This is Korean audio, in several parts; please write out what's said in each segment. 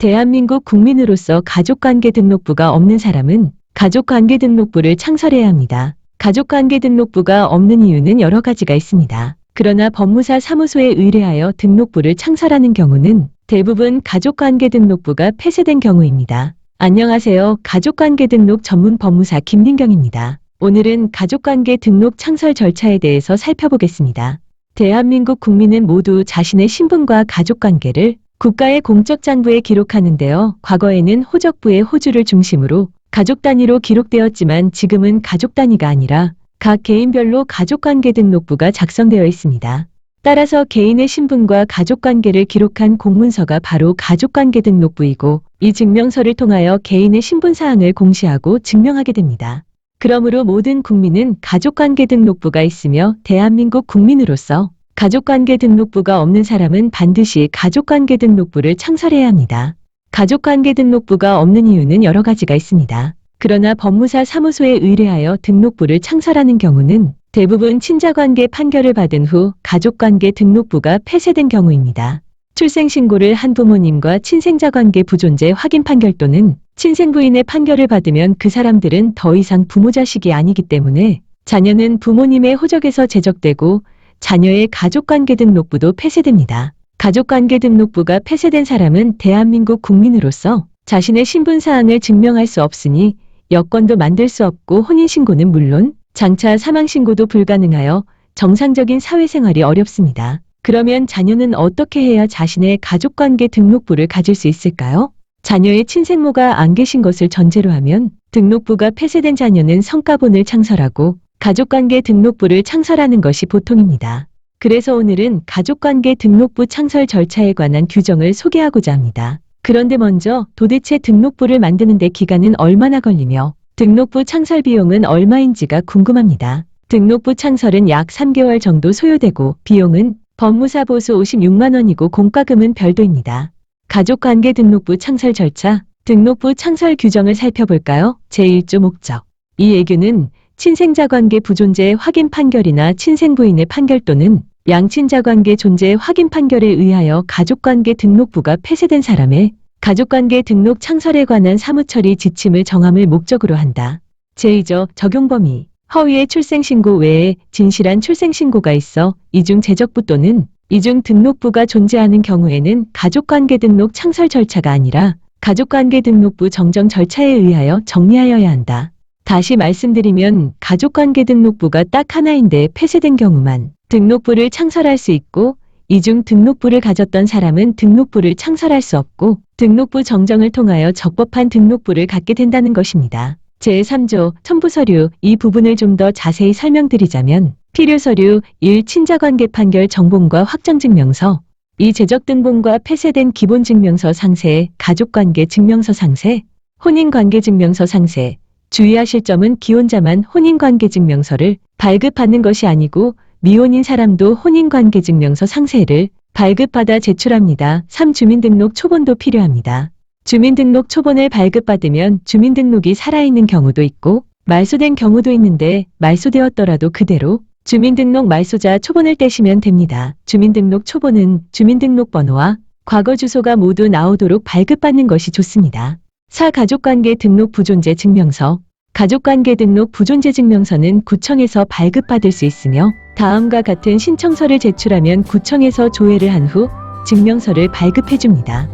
대한민국 국민으로서 가족관계 등록부가 없는 사람은 가족관계 등록부를 창설해야 합니다. 가족관계 등록부가 없는 이유는 여러 가지가 있습니다. 그러나 법무사 사무소에 의뢰하여 등록부를 창설하는 경우는 대부분 가족관계 등록부가 폐쇄된 경우입니다. 안녕하세요. 가족관계 등록 전문 법무사 김민경입니다. 오늘은 가족관계 등록 창설 절차에 대해서 살펴보겠습니다. 대한민국 국민은 모두 자신의 신분과 가족관계를 국가의 공적 장부에 기록하는데요. 과거에는 호적부의 호주를 중심으로 가족 단위로 기록되었지만 지금은 가족 단위가 아니라 각 개인별로 가족관계 등록부가 작성되어 있습니다. 따라서 개인의 신분과 가족관계를 기록한 공문서가 바로 가족관계 등록부이고 이 증명서를 통하여 개인의 신분사항을 공시하고 증명하게 됩니다. 그러므로 모든 국민은 가족관계 등록부가 있으며 대한민국 국민으로서 가족관계 등록부가 없는 사람은 반드시 가족관계 등록부를 창설해야 합니다. 가족관계 등록부가 없는 이유는 여러 가지가 있습니다. 그러나 법무사 사무소에 의뢰하여 등록부를 창설하는 경우는 대부분 친자관계 판결을 받은 후 가족관계 등록부가 폐쇄된 경우입니다. 출생신고를 한 부모님과 친생자관계 부존재 확인 판결 또는 친생부인의 판결을 받으면 그 사람들은 더 이상 부모 자식이 아니기 때문에 자녀는 부모님의 호적에서 제적되고 자녀의 가족관계 등록부도 폐쇄됩니다. 가족관계 등록부가 폐쇄된 사람은 대한민국 국민으로서 자신의 신분사항을 증명할 수 없으니 여권도 만들 수 없고 혼인신고는 물론 장차 사망신고도 불가능하여 정상적인 사회생활이 어렵습니다. 그러면 자녀는 어떻게 해야 자신의 가족관계 등록부를 가질 수 있을까요? 자녀의 친생모가 안 계신 것을 전제로 하면 등록부가 폐쇄된 자녀는 성가본을 창설하고 가족관계 등록부를 창설하는 것이 보통입니다. 그래서 오늘은 가족관계 등록부 창설 절차에 관한 규정을 소개하고자 합니다. 그런데 먼저 도대체 등록부를 만드는 데 기간은 얼마나 걸리며 등록부 창설 비용은 얼마인지가 궁금합니다. 등록부 창설은 약 3개월 정도 소요되고 비용은 법무사 보수 56만 원이고 공과금은 별도입니다. 가족관계 등록부 창설 절차, 등록부 창설 규정을 살펴볼까요? 제1조 목적. 이 예규는 친생자관계 부존재 확인 판결이나 친생부인의 판결 또는 양친자관계 존재 확인 판결에 의하여 가족관계 등록부가 폐쇄된 사람의 가족관계 등록 창설에 관한 사무처리 지침을 정함을 목적으로 한다. 제2조 적용 범위. 허위의 출생신고 외에 진실한 출생신고가 있어 이중 제적부 또는 이중 등록부가 존재하는 경우에는 가족관계 등록 창설 절차가 아니라 가족관계 등록부 정정 절차에 의하여 정리하여야 한다. 다시 말씀드리면 가족관계 등록부가 딱 하나인데 폐쇄된 경우만 등록부를 창설할 수 있고 이중 등록부를 가졌던 사람은 등록부를 창설할 수 없고 등록부 정정을 통하여 적법한 등록부를 갖게 된다는 것입니다. 제3조 첨부서류 이 부분을 좀 더 자세히 설명드리자면 필요서류 1. 친자관계 판결 정본과 확정증명서 2. 제적등본과 폐쇄된 기본증명서 상세 가족관계 증명서 상세 혼인관계증명서 상세 주의하실 점은 기혼자만 혼인관계증명서를 발급받는 것이 아니고 미혼인 사람도 혼인관계증명서 상세를 발급받아 제출합니다. 3. 주민등록 초본도 필요합니다. 주민등록 초본을 발급받으면 주민등록이 살아있는 경우도 있고 말소된 경우도 있는데 말소되었더라도 그대로 주민등록 말소자 초본을 떼시면 됩니다. 주민등록 초본은 주민등록번호와 과거 주소가 모두 나오도록 발급받는 것이 좋습니다. 4. 가족관계 등록 부존재 증명서. 가족관계 등록 부존재 증명서는 구청에서 발급받을 수 있으며 다음과 같은 신청서를 제출하면 구청에서 조회를 한 후 증명서를 발급해 줍니다.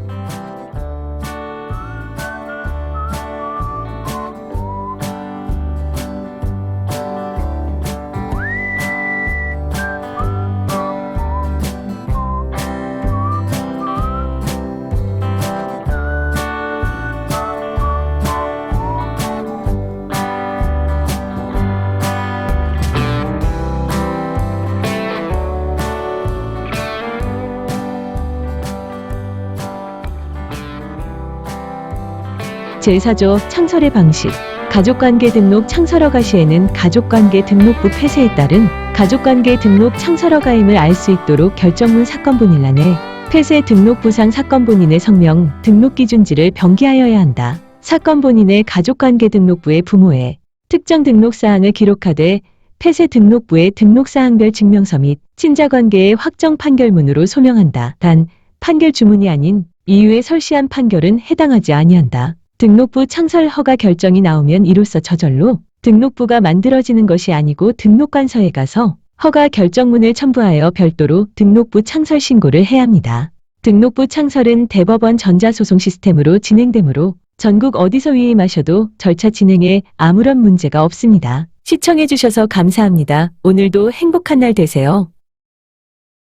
제4조 창설의 방식. 가족관계 등록 창설허가 시에는 가족관계 등록부 폐쇄에 따른 가족관계 등록 창설허가임을 알 수 있도록 결정문 사건본일란에 폐쇄 등록부상 사건본인의 성명, 등록기준지를 병기하여야 한다. 사건본인의 가족관계 등록부의 부모의 특정 등록사항을 기록하되 폐쇄 등록부의 등록사항별 증명서 및 친자관계의 확정 판결문으로 소명한다. 단, 판결 주문이 아닌 이후에 설시한 판결은 해당하지 아니한다. 등록부 창설 허가 결정이 나오면 이로써 저절로 등록부가 만들어지는 것이 아니고 등록관서에 가서 허가 결정문을 첨부하여 별도로 등록부 창설 신고를 해야 합니다. 등록부 창설은 대법원 전자소송 시스템으로 진행되므로 전국 어디서 위임하셔도 절차 진행에 아무런 문제가 없습니다. 시청해주셔서 감사합니다. 오늘도 행복한 날 되세요.